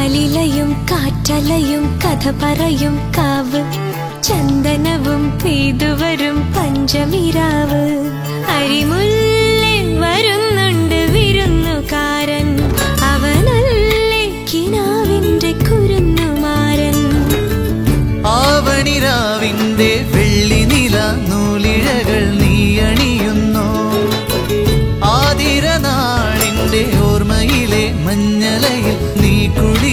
ആലിലയും കാറ്റലയും കഥ പറയും കാവ് ചന്ദനവും പെയ്തുവരും പഞ്ചമിരാവ് അരിമുല്ലേ വരുന്നുണ്ട് വിരുന്നുകാരൻ അവനല്ലേ കിനാവിന്റെ കുരുന്നുമാരൻ ആവണിരാവിന്റെ വെള്ളി നില നൂലിഴകൾ നീ അണിയുന്നു ആതിരനാളിന്റെ ഓർമ്മയിലെ മഞ്ഞലയിൽ നീ കുടി